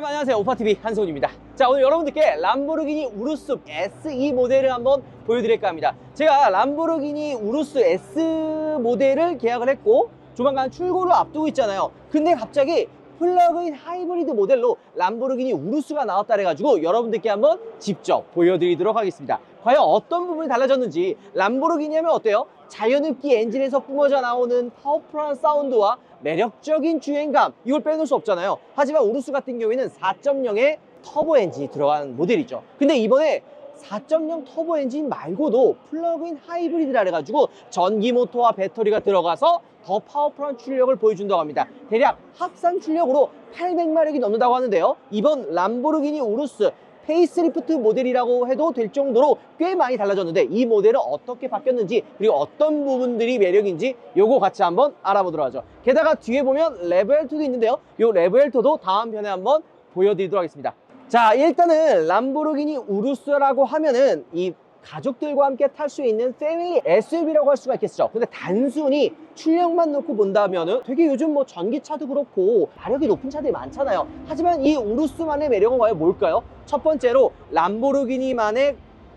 여러분 안녕하세요. 오파TV 한소훈입니다. 자, 오늘 여러분들께 람보르기니 우루스 SE 모델을 한번 보여드릴까 합니다. 제가 람보르기니 우루스 S 모델을 계약을 했고 조만간 출고를 앞두고 있잖아요. 근데 갑자기 플러그인 하이브리드 모델로 람보르기니 우루스가 나왔다 그래가지고 여러분들께 한번 직접 보여드리도록 하겠습니다. 과연 어떤 부분이 달라졌는지, 람보르기니 하면 어때요? 자연흡기 엔진에서 뿜어져 나오는 파워풀한 사운드와 매력적인 주행감, 이걸 빼놓을 수 없잖아요. 하지만 우루스 같은 경우에는 4.0의 터보 엔진이 들어간 모델이죠. 근데 이번에 4.0 터보 엔진 말고도 플러그인 하이브리드라 해가지고 전기 모터와 배터리가 들어가서 더 파워풀한 출력을 보여준다고 합니다. 대략 합산 출력으로 800마력이 넘는다고 하는데요. 이번 람보르기니 우루스 페이스리프트 모델이라고 해도 될 정도로 꽤 많이 달라졌는데, 이 모델은 어떻게 바뀌었는지, 그리고 어떤 부분들이 매력인지 요거 같이 한번 알아보도록 하죠. 게다가 뒤에 보면 레브엘토도 있는데요. 요 레브엘토도 다음 편에 한번 보여드리도록 하겠습니다. 자, 일단은 람보르기니 우루스라고 하면은 이 가족들과 함께 탈 수 있는 패밀리 SUV라고 할 수가 있겠죠. 근데 단순히 출력만 놓고 본다면은 되게 요즘 뭐 전기차도 그렇고 마력이 높은 차들이 많잖아요. 하지만 이 우루스만의 매력은 과연 뭘까요? 첫 번째로 람보르기니만의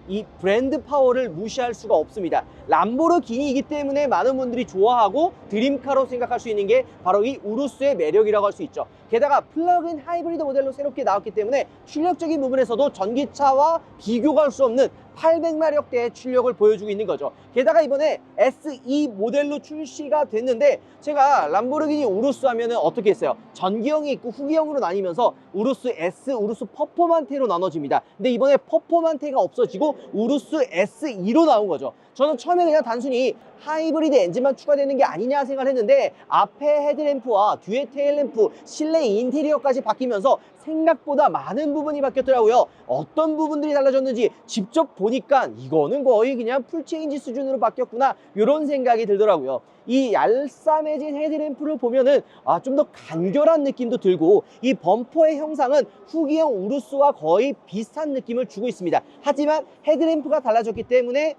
이 브랜드 파워를 무시할 수가 없습니다. 람보르기니이기 때문에 많은 분들이 좋아하고 드림카로 생각할 수 있는 게 바로 이 우루스의 매력이라고 할 수 있죠. 게다가 플러그인 하이브리드 모델로 새롭게 나왔기 때문에 출력적인 부분에서도 전기차와 비교가 할 수 없는 800마력대의 출력을 보여주고 있는 거죠. 게다가 이번에 SE 모델로 출시가 됐는데, 제가 람보르기니 우루스 하면은 어떻게 했어요? 전기형이 있고 후기형으로 나뉘면서 우루스 S, 우루스 퍼포만테로 나눠집니다. 근데 이번에 퍼포만테가 없어지고 우루스 SE로 나온 거죠. 저는 처음에 그냥 단순히 하이브리드 엔진만 추가되는 게 아니냐 생각을 했는데, 앞에 헤드램프와 뒤에 테일램프, 실내 인테리어까지 바뀌면서 생각보다 많은 부분이 바뀌었더라고요. 어떤 부분들이 달라졌는지 직접 보니까 이거는 거의 그냥 풀체인지 수준으로 바뀌었구나, 이런 생각이 들더라고요. 이 얄쌈해진 헤드램프를 보면은 좀 더 간결한 느낌도 들고, 이 범퍼의 형상은 후기형 우루스와 거의 비슷한 느낌을 주고 있습니다. 하지만 헤드램프가 달라졌기 때문에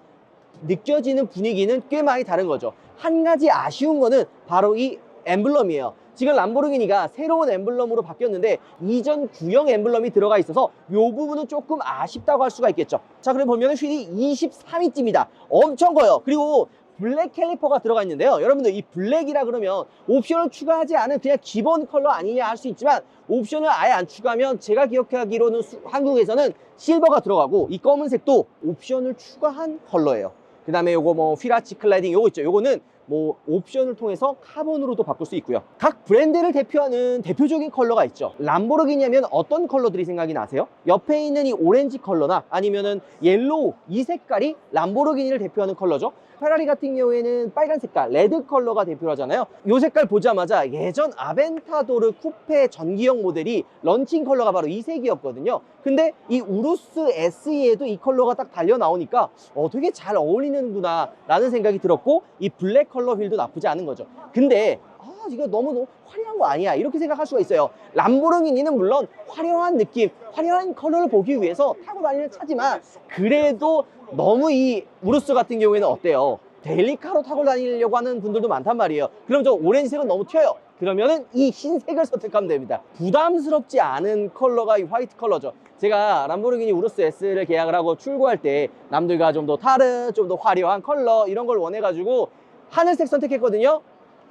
느껴지는 분위기는 꽤 많이 다른 거죠. 한 가지 아쉬운 거는 바로 이 엠블럼이에요. 지금 람보르기니가 새로운 엠블럼으로 바뀌었는데 이전 구형 엠블럼이 들어가 있어서 이 부분은 조금 아쉽다고 할 수가 있겠죠. 자, 그럼 보면 휠이 23인치입니다. 엄청 커요. 그리고 블랙 캘리퍼가 들어가 있는데요. 여러분들 이 블랙이라 그러면 옵션을 추가하지 않은 그냥 기본 컬러 아니냐 할 수 있지만, 옵션을 아예 안 추가하면 제가 기억하기로는 한국에서는 실버가 들어가고, 이 검은색도 옵션을 추가한 컬러예요. 그 다음에 요거 뭐 휘라치 클라딩 요거 있죠. 요거는 뭐 옵션을 통해서 카본으로도 바꿀 수 있고요. 각 브랜드를 대표하는 대표적인 컬러가 있죠. 람보르기니 하면 어떤 컬러들이 생각이 나세요? 옆에 있는 이 오렌지 컬러나 아니면은 옐로우, 이 색깔이 람보르기니를 대표하는 컬러죠. 페라리 같은 경우에는 빨간 색깔, 레드 컬러가 대표하잖아요. 이 색깔 보자마자 예전 아벤타도르 쿠페 전기형 모델이 런칭 컬러가 바로 이 색이었거든요. 근데 이 우루스 SE에도 이 컬러가 딱 달려 나오니까 되게 잘 어울리는구나 라는 생각이 들었고, 이 블랙 컬러 휠도 나쁘지 않은 거죠. 근데 이거 너무 화려한 거 아니야, 이렇게 생각할 수가 있어요. 람보르기니는 물론 화려한 느낌, 화려한 컬러를 보기 위해서 타고 다니는 차지만, 그래도 너무 이 우루스 같은 경우에는 어때요? 데일리카로 타고 다니려고 하는 분들도 많단 말이에요. 그럼 저 오렌지색은 너무 튀어요. 그러면은 이 흰색을 선택하면 됩니다. 부담스럽지 않은 컬러가 이 화이트 컬러죠. 제가 람보르기니 우루스 S를 계약을 하고 출고할 때 남들과 좀 더 다른, 좀 더 화려한 컬러 이런 걸 원해가지고 하늘색 선택했거든요.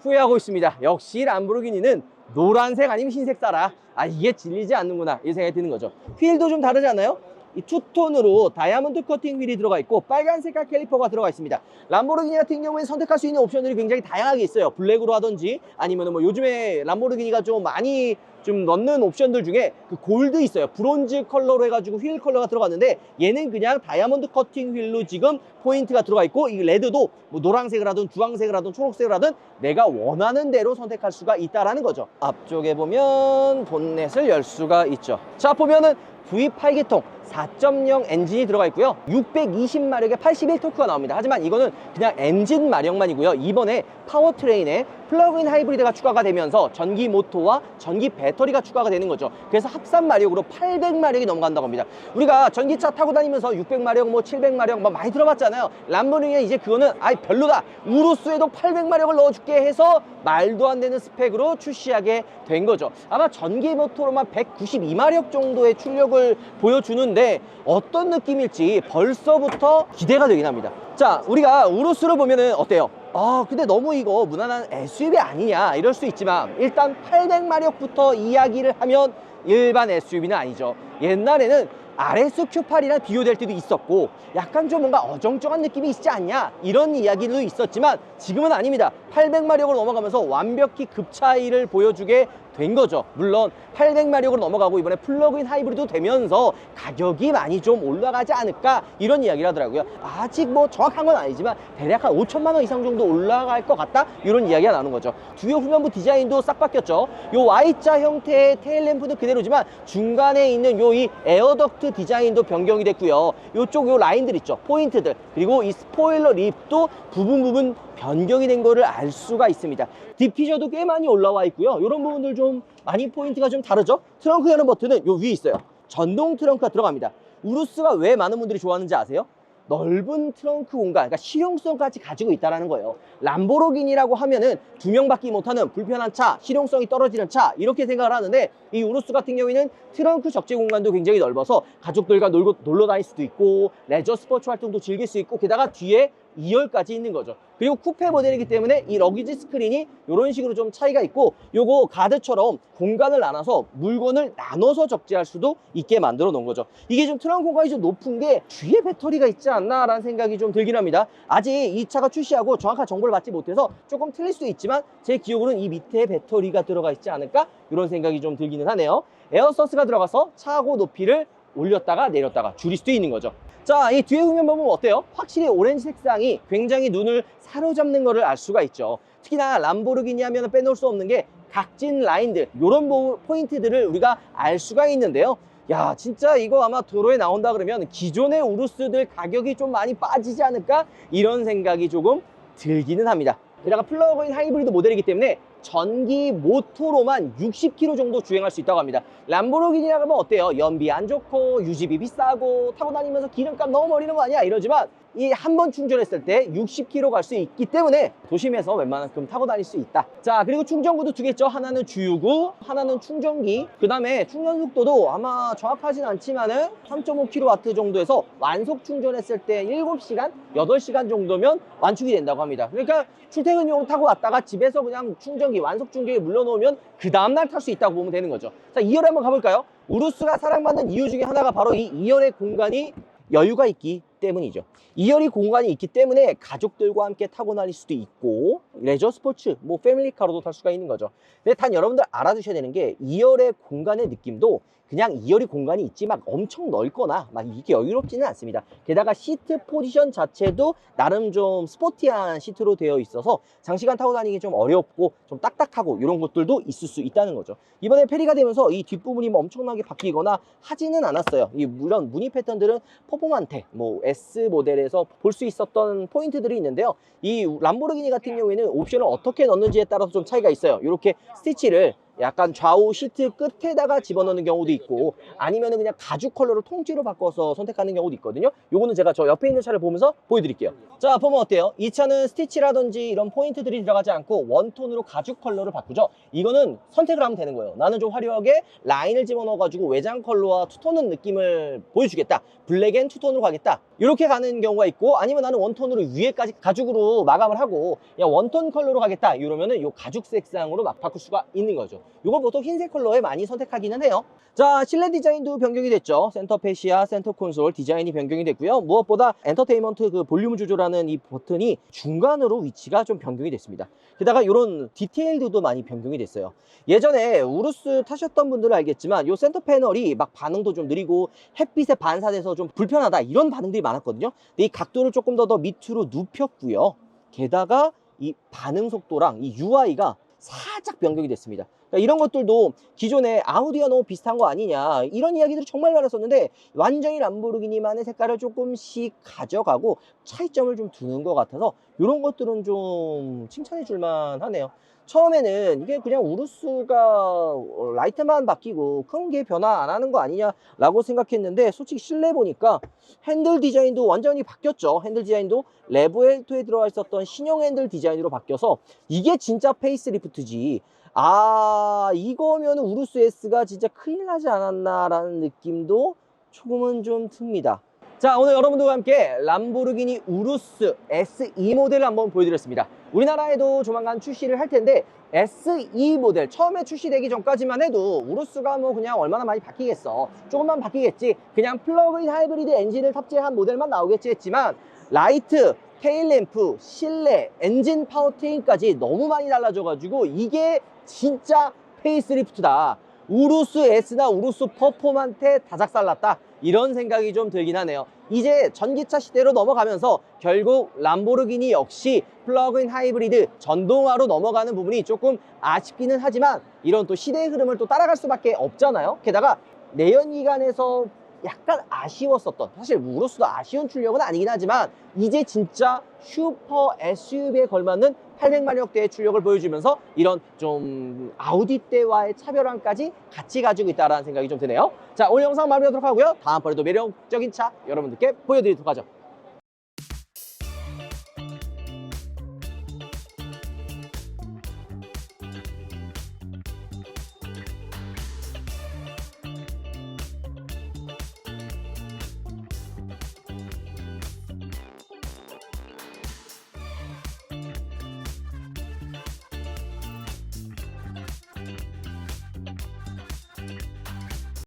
후회하고 있습니다. 역시 람보르기니는 노란색 아니면 흰색 사라. 이게 질리지 않는구나, 이 생각이 드는 거죠. 휠도 좀 다르지 않나요? 이 투톤으로 다이아몬드 커팅 휠이 들어가 있고 빨간 색깔 캘리퍼가 들어가 있습니다. 람보르기니 같은 경우에는 선택할 수 있는 옵션들이 굉장히 다양하게 있어요. 블랙으로 하든지 아니면 뭐 요즘에 람보르기니가 좀 많이 넣는 옵션들 중에 그 골드 있어요. 브론즈 컬러로 해가지고 휠 컬러가 들어갔는데, 얘는 그냥 다이아몬드 커팅 휠로 지금 포인트가 들어가 있고, 이 레드도 뭐 노란색을 하든 주황색을 하든 초록색을 하든 내가 원하는 대로 선택할 수가 있다라는 거죠. 앞쪽에 보면 본넷을 열 수가 있죠. 자, 보면은 V8기통 4.0 엔진이 들어가 있고요. 620마력의 81토크가 나옵니다. 하지만 이거는 그냥 엔진 마력만이고요. 이번에 파워트레인에 플러그인 하이브리드가 추가가 되면서 전기 모터와 전기 배터리가 추가가 되는 거죠. 그래서 합산 마력으로 800마력이 넘어간다고 합니다. 우리가 전기차 타고 다니면서 600마력, 뭐 700마력 뭐 많이 들어봤잖아요. 람보르기니 이제 그거는 아이 별로다. 우루스에도 800마력을 넣어줄게 해서 말도 안 되는 스펙으로 출시하게 된 거죠. 아마 전기 모터로만 192마력 정도의 출력을 보여주는데 어떤 느낌일지 벌써부터 기대가 되긴 합니다. 자, 우리가 우루스를 보면은 어때요? 아, 근데 너무 이거 무난한 SUV 아니냐 이럴 수 있지만 일단 800마력부터 이야기를 하면 일반 SUV는 아니죠. 옛날에는 RSQ8이랑 비교될 때도 있었고 약간 좀 뭔가 어정쩡한 느낌이 있지 않냐 이런 이야기도 있었지만 지금은 아닙니다. 800마력으로 넘어가면서 완벽히 급 차이를 보여주게 된 거죠. 물론 800마력으로 넘어가고 이번에 플러그인 하이브리드 되면서 가격이 많이 좀 올라가지 않을까 이런 이야기를 하더라고요. 아직 뭐 정확한 건 아니지만 대략 한 5천만 원 이상 정도 올라갈 것 같다 이런 이야기가 나오는 거죠. 주요 후면부 디자인도 싹 바뀌었죠. 요 Y자 형태의 테일램프는 그대로지만 중간에 있는 요 이 에어덕트 디자인도 변경이 됐고요. 요쪽 요 라인들 있죠, 포인트들, 그리고 이 스포일러 립도 부분 변경이 된 거를 알 수가 있습니다. 디피저도 꽤 많이 올라와 있고요. 이런 부분들 좀 많이 포인트가 좀 다르죠. 트렁크 여는 버튼은 요 위에 있어요. 전동 트렁크가 들어갑니다. 우루스가 왜 많은 분들이 좋아하는지 아세요? 넓은 트렁크 공간, 그러니까 실용성까지 가지고 있다는 거예요. 람보르기니라고 하면은 두 명밖에 못하는 불편한 차, 실용성이 떨어지는 차 이렇게 생각을 하는데 이 우루스 같은 경우에는 트렁크 적재 공간도 굉장히 넓어서 가족들과 놀러 다닐 수도 있고 레저 스포츠 활동도 즐길 수 있고 게다가 뒤에 2열까지 있는 거죠. 그리고 쿠페 모델이기 때문에 이 러기지 스크린이 이런 식으로 좀 차이가 있고 요거 가드처럼 공간을 나눠서 물건을 나눠서 적재할 수도 있게 만들어 놓은 거죠. 이게 좀 트렁크 공간이 좀 높은 게 뒤에 배터리가 있지 않나 라는 생각이 좀 들긴 합니다. 아직 이 차가 출시하고 정확한 정보를 받지 못해서 조금 틀릴 수도 있지만 제 기억으로는 이 밑에 배터리가 들어가 있지 않을까 이런 생각이 좀 들기는 하네요. 에어서스가 들어가서 차고 높이를 올렸다가 내렸다가 줄일 수도 있는 거죠. 자, 이 뒤에 후면 보면 어때요? 확실히 오렌지 색상이 굉장히 눈을 사로잡는 것을 알 수가 있죠. 특히나 람보르기니 하면 빼놓을 수 없는 게 각진 라인들, 이런 포인트들을 우리가 알 수가 있는데요. 야, 진짜 이거 아마 도로에 나온다 그러면 기존의 우루스들 가격이 좀 많이 빠지지 않을까? 이런 생각이 조금 들기는 합니다. 게다가 플러그인 하이브리드 모델이기 때문에 전기 모터로만 60km 정도 주행할 수 있다고 합니다. 람보르기니라고 하면 어때요? 연비 안 좋고 유지비 비싸고 타고 다니면서 기름값 너무 버리는 거 아니야? 이러지만 이 한 번 충전했을 때 60km 갈 수 있기 때문에 도심에서 웬만큼 타고 다닐 수 있다. 자, 그리고 충전구도 두 개 있죠. 하나는 주유구, 하나는 충전기. 그 다음에 충전 속도도 아마 정확하진 않지만은 3.5kW 정도에서 완속 충전했을 때 7시간, 8시간 정도면 완충이 된다고 합니다. 그러니까 출퇴근용 타고 왔다가 집에서 그냥 충전기, 완속 충전기 물러놓으면 그 다음날 탈 수 있다고 보면 되는 거죠. 자, 2열에 한번 가볼까요? 우루스가 사랑받는 이유 중에 하나가 바로 이 2열의 공간이 여유가 있기 때문이죠. 2열이 공간이 있기 때문에 가족들과 함께 타고 다닐 수도 있고 레저 스포츠, 뭐 패밀리카로도 탈 수가 있는 거죠. 근데 단 여러분들 알아두셔야 되는 게 2열의 공간의 느낌도 그냥 2열이 공간이 있지 막 엄청 넓거나 막 이게 여유롭지는 않습니다. 게다가 시트 포지션 자체도 나름 좀 스포티한 시트로 되어 있어서 장시간 타고 다니기 좀 어렵고 좀 딱딱하고 이런 것들도 있을 수 있다는 거죠. 이번에 페리가 되면서 이 뒷부분이 뭐 엄청나게 바뀌거나 하지는 않았어요. 물론 무늬 패턴들은 퍼포먼테, 뭐 S 모델에서 볼 수 있었던 포인트들이 있는데요. 이 람보르기니 같은 경우에는 옵션을 어떻게 넣는지에 따라서 좀 차이가 있어요. 이렇게 스티치를 약간 좌우 시트 끝에다가 집어넣는 경우도 있고 아니면은 그냥 가죽 컬러를 통째로 바꿔서 선택하는 경우도 있거든요. 요거는 제가 저 옆에 있는 차를 보면서 보여드릴게요. 자, 보면 어때요? 이 차는 스티치라든지 이런 포인트들이 들어가지 않고 원톤으로 가죽 컬러를 바꾸죠. 이거는 선택을 하면 되는 거예요. 나는 좀 화려하게 라인을 집어넣어가지고 외장 컬러와 투톤은 느낌을 보여주겠다. 블랙 앤 투톤으로 가겠다. 이렇게 가는 경우가 있고 아니면 나는 원톤으로 위에까지 가죽으로 마감을 하고 그냥 원톤 컬러로 가겠다. 이러면은 요 가죽 색상으로 막 바꿀 수가 있는 거죠. 이걸 보통 흰색 컬러에 많이 선택하기는 해요. 자, 실내 디자인도 변경이 됐죠. 센터 패시아, 센터 콘솔 디자인이 변경이 됐고요. 무엇보다 엔터테인먼트 그 볼륨 조절하는 이 버튼이 중간으로 위치가 좀 변경이 됐습니다. 게다가 이런 디테일들도 많이 변경이 됐어요. 예전에 우루스 타셨던 분들은 알겠지만 이 센터 패널이 막 반응도 좀 느리고 햇빛에 반사돼서 좀 불편하다 이런 반응들이 많았거든요. 근데 이 각도를 조금 더 밑으로 눕혔고요. 게다가 이 반응 속도랑 이 UI가 살짝 변경이 됐습니다. 그러니까 이런 것들도 기존에 아우디와 너무 비슷한 거 아니냐 이런 이야기들이 정말 많았었는데 완전히 람보르기니만의 색깔을 조금씩 가져가고 차이점을 좀 두는 것 같아서 이런 것들은 좀 칭찬해 줄만 하네요. 처음에는 이게 그냥 우루스가 라이트만 바뀌고 큰 게 변화 안 하는 거 아니냐라고 생각했는데 솔직히 실내 보니까 핸들 디자인도 완전히 바뀌었죠. 핸들 디자인도 레브헬토에 들어가 있었던 신형 핸들 디자인으로 바뀌어서 이게 진짜 페이스리프트지. 아, 이거면 우루스 S가 진짜 큰일 나지 않았나라는 느낌도 조금은 좀 듭니다. 자, 오늘 여러분들과 함께 람보르기니 우루스 SE 모델을 한번 보여드렸습니다. 우리나라에도 조만간 출시를 할 텐데 SE 모델 처음에 출시되기 전까지만 해도 우루스가 뭐 그냥 얼마나 많이 바뀌겠어, 조금만 바뀌겠지, 그냥 플러그인 하이브리드 엔진을 탑재한 모델만 나오겠지 했지만 라이트, 테일램프, 실내, 엔진 파워트레인까지 너무 많이 달라져가지고 이게 진짜 페이스리프트다, 우루스 S나 우루스 퍼포먼테 다작살났다, 이런 생각이 좀 들긴 하네요. 이제 전기차 시대로 넘어가면서 결국 람보르기니 역시 플러그인 하이브리드 전동화로 넘어가는 부분이 조금 아쉽기는 하지만 이런 또 시대의 흐름을 또 따라갈 수밖에 없잖아요. 게다가 내연기관에서 약간 아쉬웠었던, 사실 우루스도 아쉬운 출력은 아니긴 하지만 이제 진짜 슈퍼 SUV에 걸맞는 800마력대의 출력을 보여주면서 이런 좀 아우디 때와의 차별화까지 같이 가지고 있다는 생각이 좀 드네요. 자, 오늘 영상 마무리하도록 하고요. 다음번에도 매력적인 차 여러분들께 보여드리도록 하죠.